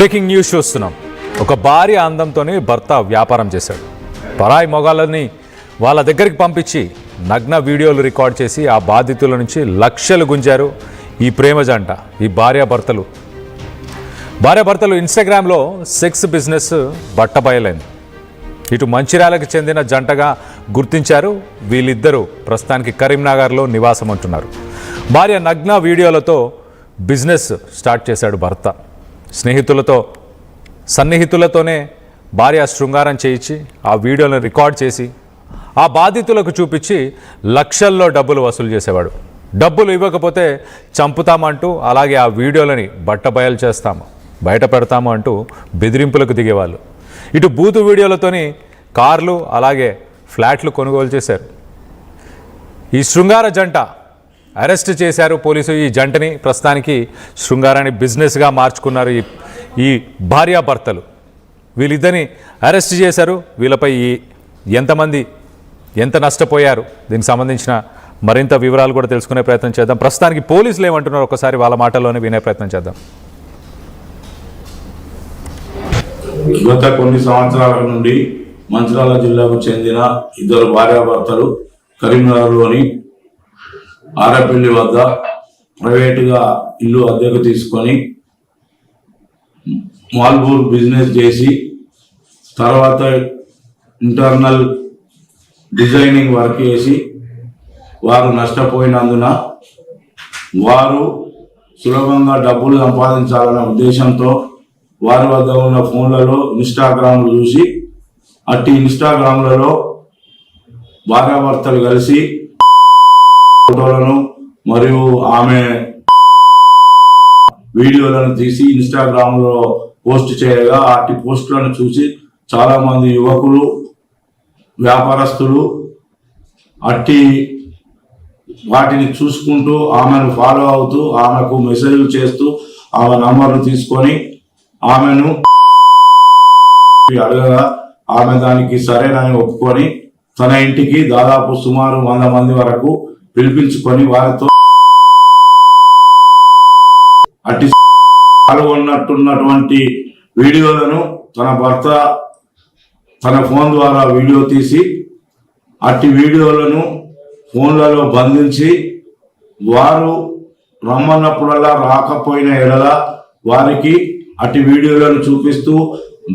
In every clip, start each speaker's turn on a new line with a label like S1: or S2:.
S1: Breaking news చూస్తున్నాం. ఒక భార్య అందంతోనే భర్త వ్యాపారం చేశాడు. పరాయి మొగాళ్ళని వాళ్ళ దగ్గరికి పంపించి నగ్న వీడియోలు రికార్డ్ చేసి ఆ బాధితుల నుంచి లక్షలు గుంజారు ఈ ప్రేమ జంట. ఈ భార్యాభర్తలు ఇన్స్టాగ్రామ్లో సెక్స్ బిజినెస్ బట్టబయలైంది. ఇటు మంచిర్యాలకు చెందిన జంటగా గుర్తించారు. వీళ్ళిద్దరూ ప్రస్తుతానికి కరీంనగర్లో నివాసం ఉంటున్నారు. భార్య నగ్న వీడియోలతో బిజినెస్ స్టార్ట్ చేశాడు భర్త. సన్నిహితులతోనే భార్య శృంగారం చేయించి ఆ వీడియోలను రికార్డ్ చేసి ఆ బాధితులకు చూపించి లక్షల్లో డబ్బులు వసూలు చేసేవాడు. డబ్బులు ఇవ్వకపోతే చంపుతామంటూ, అలాగే ఆ వీడియోలని బట్టబయలు చేస్తాము, బయట పెడతాము అంటూ బెదిరింపులకు దిగేవాళ్ళు. ఇటు బూతు వీడియోలతోని కార్లు అలాగే ఫ్లాట్లు కొనుగోలు చేశారు. ఈ శృంగార జంట అరెస్ట్ చేశారు పోలీసులు. ఈ జంటని ప్రస్తుతానికి శృంగారాన్ని బిజినెస్గా మార్చుకున్నారు ఈ భార్యాభర్తలు. వీళ్ళిద్దరిని అరెస్ట్ చేశారు. వీళ్ళపై ఎంతమంది ఎంత నష్టపోయారు, దీనికి సంబంధించిన మరింత వివరాలు కూడా తెలుసుకునే ప్రయత్నం చేద్దాం. ప్రస్తుతానికి పోలీసులు ఏమంటున్నారు ఒకసారి వాళ్ళ మాటల్లోనే వినే ప్రయత్నం చేద్దాం.
S2: గత కొన్ని సంవత్సరాల నుండి మంచిర్యాల జిల్లాకు చెందిన ఇద్దరు భార్యాభర్తలు కరీంనగర్లోని ఆరపల్లి వద్ద ప్రైవేటుగా ఇల్లు అద్దెకు తీసుకొని మాల్బూర్ బిజినెస్ చేసి తర్వాత ఇంటర్నల్ డిజైనింగ్ వర్క్ చేసి వారు నష్టపోయినందున వారు సులభంగా డబ్బులు సంపాదించాలనే ఉద్దేశంతో వారి వద్ద ఉన్న ఫోన్లలో ఇన్స్టాగ్రామ్లు చూసి అట్టి ఇన్స్టాగ్రామ్లలో భార్యాభర్తలు కలిసి ఫోటోలను మరియు ఆమె వీడియోలను తీసి ఇన్స్టాగ్రామ్లో పోస్ట్ చేయగా అట్టి పోస్టులను చూసి చాలా మంది యువకులు, వ్యాపారస్తులు అట్టి వాటిని చూసుకుంటూ ఆమెను ఫాలో అవుతూ ఆమెకు మెసేజ్లు చేస్తూ ఆమె నంబర్ను తీసుకొని ఆమెను అడగగా ఆమె దానికి సరేనని ఒప్పుకొని తన ఇంటికి దాదాపు సుమారు 100 మంది వరకు పిలిపించుకొని వారితో అట్టి పాల్గొన్నట్టున్నటువంటి వీడియోలను తన భర్త తన ఫోన్ ద్వారా వీడియో తీసి అట్టి వీడియోలను ఫోన్లలో బంధించి వారు రమ్మన్నప్పుడల్లా రాకపోయిన ఎడల వారికి అట్టి వీడియోలను చూపిస్తూ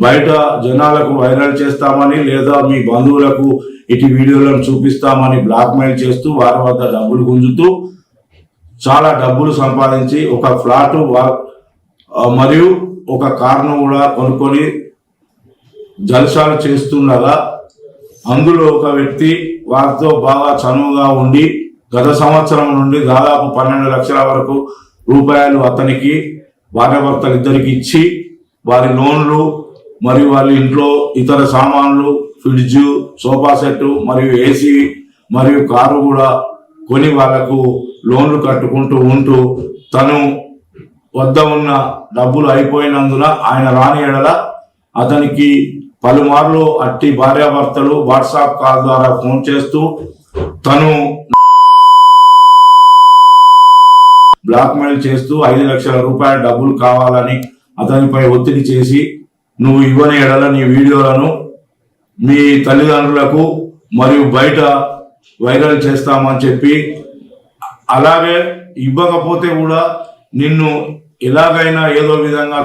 S2: బయట జనాలకు వైరల్ చేస్తామని లేదా మీ బంధువులకు ఇటు వీడియోలను చూపిస్తామని బ్లాక్మెయిల్ చేస్తూ వారి వద్ద డబ్బులు గుంజుతూ చాలా డబ్బులు సంపాదించి ఒక ఫ్లాట్ మరియు ఒక కారును కూడా కొనుక్కొని జల్సాలు చేస్తుండగా అందులో ఒక వ్యక్తి వారితో బాగా చనువుగా ఉండి గత సంవత్సరం నుండి దాదాపు 12 లక్షల వరకు రూపాయలు అతనికి భార్యాభర్తలు ఇద్దరికి ఇచ్చి వారి లోన్లు మరియు వాళ్ళ ఇంట్లో ఇతర సామాన్లు, ఫ్రిడ్జ్, సోఫా సెట్ మరియు ఏసీ మరియు కారు కూడా కొని వాళ్లకు లోన్లు కట్టుకుంటూ ఉంటూ తను వద్ద ఉన్న డబ్బులు అయిపోయినందున ఆయన రాని ఎడల అతనికి పలుమార్లు అట్టి భార్యాభర్తలు వాట్సాప్ కాల్ ద్వారా ఫోన్ చేస్తూ తను బ్లాక్మెయిల్ చేస్తూ 5 లక్షల రూపాయల డబ్బులు కావాలని అతనిపై ఒత్తిడి చేసి నువ్వు ఇవ్వని ఎడల నీ వీడియోలను మీ తల్లిదండ్రులకు మరియు బయట వైరల్ చేస్తామని చెప్పి, అలాగే ఇవ్వకపోతే కూడా నిన్ను ఎలాగైనా ఏదో విధంగా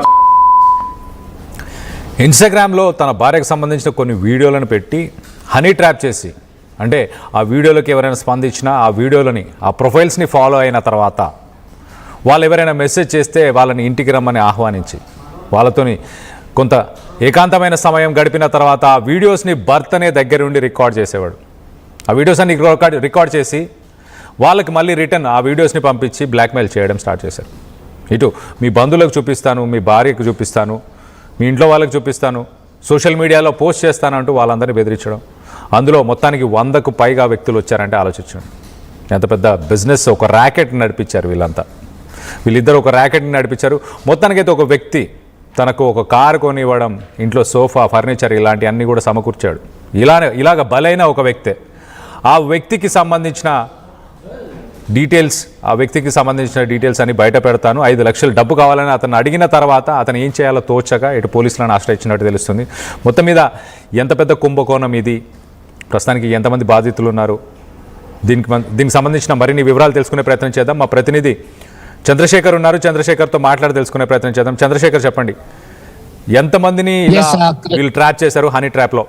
S1: ఇన్స్టాగ్రామ్లో తన భార్యకు సంబంధించిన కొన్ని వీడియోలను పెట్టి హనీ ట్రాప్ చేసి, అంటే ఆ వీడియోలోకి ఎవరైనా స్పందించినా ఆ వీడియోలని ఆ ప్రొఫైల్స్ని ఫాలో అయిన తర్వాత వాళ్ళు ఎవరైనా మెసేజ్ చేస్తే వాళ్ళని ఇంటికి రమ్మని ఆహ్వానించి వాళ్ళతోని కొంత ఏకాంతమైన సమయం గడిపిన తర్వాత ఆ వీడియోస్ని భర్తనే దగ్గరుండి రికార్డ్ చేసేవాడు. ఆ వీడియోస్ అన్ని రికార్డ్ చేసి వాళ్ళకి మళ్ళీ రిటర్న్ ఆ వీడియోస్ని పంపించి బ్లాక్మెయిల్ చేయడం స్టార్ట్ చేశారు. ఇటు మీ బంధువులకు చూపిస్తాను, మీ భార్యకు చూపిస్తాను, మీ ఇంట్లో వాళ్ళకి చూపిస్తాను, సోషల్ మీడియాలో పోస్ట్ చేస్తానంటూ వాళ్ళందరినీ బెదిరించడం. అందులో మొత్తానికి 100కు పైగా వ్యక్తులు వచ్చారంటే ఆలోచించండి. ఎంత పెద్ద బిజినెస్, ఒక ర్యాకెట్ నడిపించారు వీళ్ళిద్దరు ఒక ర్యాకెట్ని నడిపించారు. మొత్తానికైతే ఒక వ్యక్తి తనకు ఒక కారు కొనివ్వడం, ఇంట్లో సోఫా, ఫర్నిచర్ ఇలాంటివన్నీ కూడా సమకూర్చాడు. ఇలాగ బలైన ఒక వ్యక్తే. ఆ వ్యక్తికి సంబంధించిన డీటెయిల్స్, ఆ వ్యక్తికి సంబంధించిన డీటెయిల్స్ అని బయట పెడతాను, 5 లక్షలు డబ్బు కావాలని అతను అడిగిన తర్వాత అతను ఏం చేయాలో తోచగా ఇటు పోలీసులను ఆశ్రయించినట్టు తెలుస్తుంది. మొత్తం మీద ఎంత పెద్ద కుంభకోణం ఇది, ప్రస్తుతానికి ఎంతమంది బాధితులు ఉన్నారు, దీనికి సంబంధించిన మరిన్ని వివరాలు తెలుసుకునే ప్రయత్నం చేద్దాం. మా ప్రతినిధి చంద్రశేఖర్ ఉన్నారు, చంద్రశేఖర్తో మాట్లాడి తెలుసుకునే ప్రయత్నం చేద్దాం. చంద్రశేఖర్, చెప్పండి, ఎంతమందిని వీళ్ళు ట్రాప్ చేశారు హనీ ట్రాప్లో?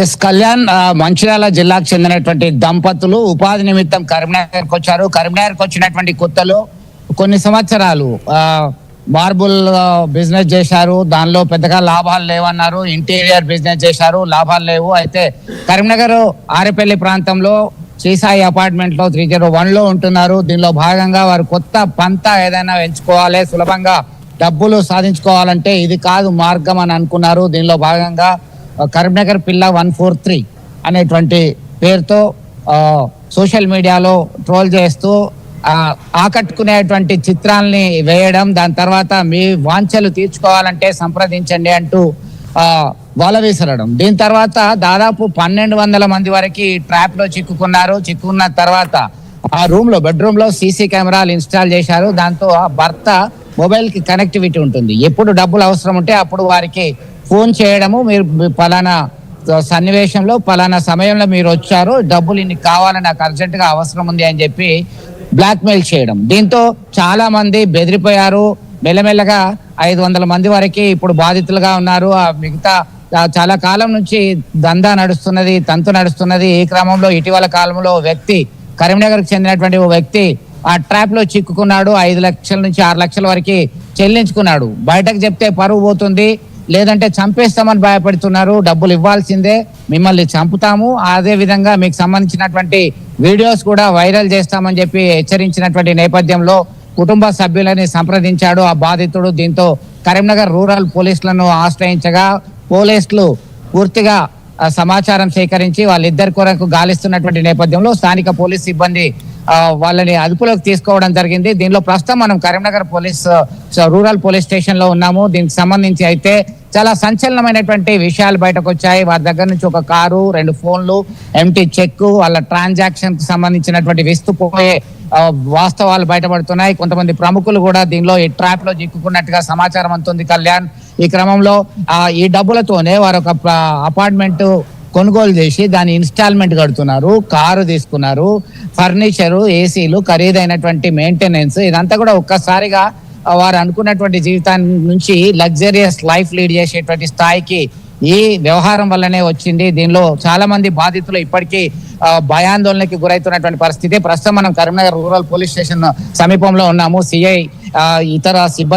S3: ఎస్ కళ్యాణ్, మంచిర్యాల జిల్లాకు చెందినటువంటి దంపతులు ఉపాధి నిమిత్తం కరీంనగర్కి వచ్చారు. కరీంనగర్కి వచ్చినటువంటి కొత్తలో కొన్ని సంవత్సరాలు మార్బుల్ బిజినెస్ చేశారు. దానిలో పెద్దగా లాభాలు లేవన్నారు. ఇంటీరియర్ బిజినెస్ చేశారు, లాభాలు లేవు. అయితే కరీంనగర్ ఆరేపల్లి ప్రాంతంలో శ్రీసాయి అపార్ట్మెంట్ లో 301 లో ఉంటున్నారు. దీనిలో భాగంగా వారు కొత్త పంత ఏదైనా ఎంచుకోవాలి, సులభంగా డబ్బులు సాధించుకోవాలంటే ఇది కాదు మార్గం అని అనుకున్నారు. దీనిలో భాగంగా కరీంనగర్ పిల్ల 143 అనేటువంటి పేరుతో సోషల్ మీడియాలో ట్రోల్ చేస్తూ ఆకట్టుకునేటువంటి చిత్రాల్ని వేయడం, దాని తర్వాత మీ వాంఛలు తీర్చుకోవాలంటే సంప్రదించండి అంటూ వల విసరడం. దీని తర్వాత దాదాపు 1200 మంది వరకు ట్రాప్ లో చిక్కుకున్నారు. చిక్కుకున్న తర్వాత ఆ రూమ్ లో, బెడ్రూమ్ లో సీసీ కెమెరాలు ఇన్స్టాల్ చేశారు. దాంతో ఆ భర్త మొబైల్ కి కనెక్టివిటీ ఉంటుంది. ఎప్పుడు డబ్బులు అవసరం ఉంటే అప్పుడు వారికి ఫోన్ చేయడము, మీరు పలానా సన్నివేశంలో పలానా సమయంలో మీరు వచ్చారు, డబ్బులు ఇన్ని కావాలని నాకు అర్జెంటుగా అవసరం ఉంది అని చెప్పి బ్లాక్మెయిల్ చేయడం. దీంతో చాలా మంది బెదిరిపోయారు. మెల్లమెల్లగా 500 మంది వరకు ఇప్పుడు బాధితులుగా ఉన్నారు. ఆ మిగతా చాలా కాలం నుంచి దందా నడుస్తున్నది, తంతు నడుస్తున్నది. ఈ క్రమంలో ఇటీవల కాలంలో వ్యక్తి, కరీంనగర్కి చెందినటువంటి ఓ వ్యక్తి ఆ ట్రాప్ లో చిక్కుకున్నాడు. 5 లక్షల నుంచి 6 లక్షల వరకు చెల్లించుకున్నాడు. బయటకు చెప్తే పరువు పోతుంది, లేదంటే చంపేస్తామని భయపడుతున్నారు. డబ్బులు ఇవ్వాల్సిందే, మిమ్మల్ని చంపుతాము, అదే విధంగా మీకు సంబంధించినటువంటి వీడియోస్ కూడా వైరల్ చేస్తామని చెప్పి హెచ్చరించినటువంటి నేపథ్యంలో కుటుంబ సభ్యులని సంప్రదించాడు ఆ బాధితుడు. దీంతో కరీంనగర్ రూరల్ పోలీసులను ఆశ్రయించగా పోలీసులు పూర్తిగా సమాచారం సేకరించి వాళ్ళిద్దరి కొరకు గాలిస్తున్నటువంటి నేపథ్యంలో స్థానిక పోలీస్ సిబ్బంది వాళ్ళని అదుపులోకి తీసుకోవడం జరిగింది. దీనిలో ప్రస్తుతం మనం కరీంనగర్ రూరల్ పోలీస్ స్టేషన్ లో ఉన్నాము. దీనికి సంబంధించి అయితే చాలా సంచలనమైనటువంటి విషయాలు బయటకు వచ్చాయి. వారి దగ్గర నుంచి ఒక కారు, 2 ఫోన్లు, ఎంటీ చెక్, వాళ్ళ ట్రాన్సాక్షన్ కి సంబంధించినటువంటి విస్తుపోయే వాస్తవాలు బయటపడుతున్నాయి. కొంతమంది ప్రముఖులు కూడా దీనిలో ఈ ట్రాప్ లో చిక్కుకున్నట్టుగా సమాచారం అందుతుంది కళ్యాణ్. ఈ క్రమంలో ఈ డబ్బులతోనే వారు ఒక అపార్ట్మెంట్ కొనుగోలు చేసి దాని ఇన్స్టాల్మెంట్ కడుతున్నారు, కారు తీసుకున్నారు, ఫర్నిచరు, ఏసీలు, ఖరీదైనటువంటి మెయింటెనెన్స్, ఇదంతా కూడా ఒక్కసారిగా వారు అనుకున్నటువంటి జీవితాన్ని నుంచి లగ్జరియస్ లైఫ్ లీడ్ చేసేటువంటి స్థాయికి ఈ వ్యవహారం వల్లనే వచ్చింది. దీనిలో చాలా మంది బాధితులు ఇప్పటికీ భయాందోళనకి గురవుతున్నటువంటి పరిస్థితి. ప్రస్తుతం మనం కరీంనగర్ రూరల్ పోలీస్ స్టేషన్ సమీపంలో ఉన్నాము. సిఐ ఇతర సిబ్బంది